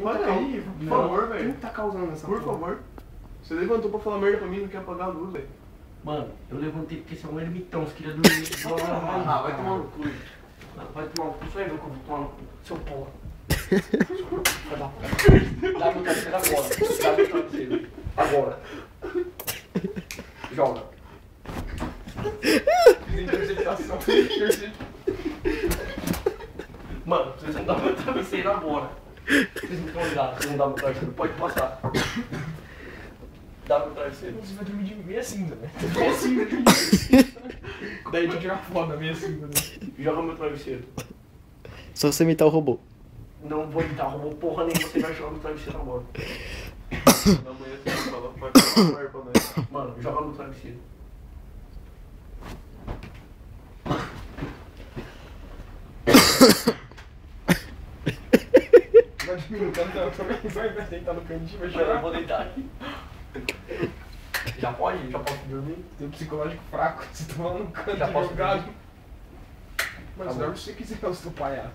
Pode aí, por favor, velho. Quem tá causando essa Por favor. Você levantou pra falar merda pra mim, não quer apagar a luz, velho. Mano, eu levantei porque você é um ermitão, você queria dormir. Ah, vai tomar no cu. Vai tomar no cu, só eu que eu vou tomar no cu. Seu porra. Dá meu travesseiro agora. Dá meu travesseiro. Agora. Joga. Interceptação. Mano, vocês vão dar meu travesseiro agora. Vocês não estão ligados, vocês não dão meu travesseiro. Pode passar. Dá meu travesseiro. Você vai dormir de meia cinza, né? Meia cinza. Daí tu tira foto da meia cinza, né? Joga meu travesseiro. Só você imitar o robô. Não vou imitar, roubou porra nenhuma, você vai jogar meu travesseiro agora. Amanhã você fala, pode falar pra nós. Mano, joga meu travesseiro. Vai dormir no canto, eu também vai deitar no cantinho, vai Mas eu chorar. vou deitar aqui. Já pode? Já posso dormir? Tem um psicológico fraco, se tu lá no canto Já posso jogado. dormir? Mas Tá bom. dorme se você quiser, eu sou palhaço.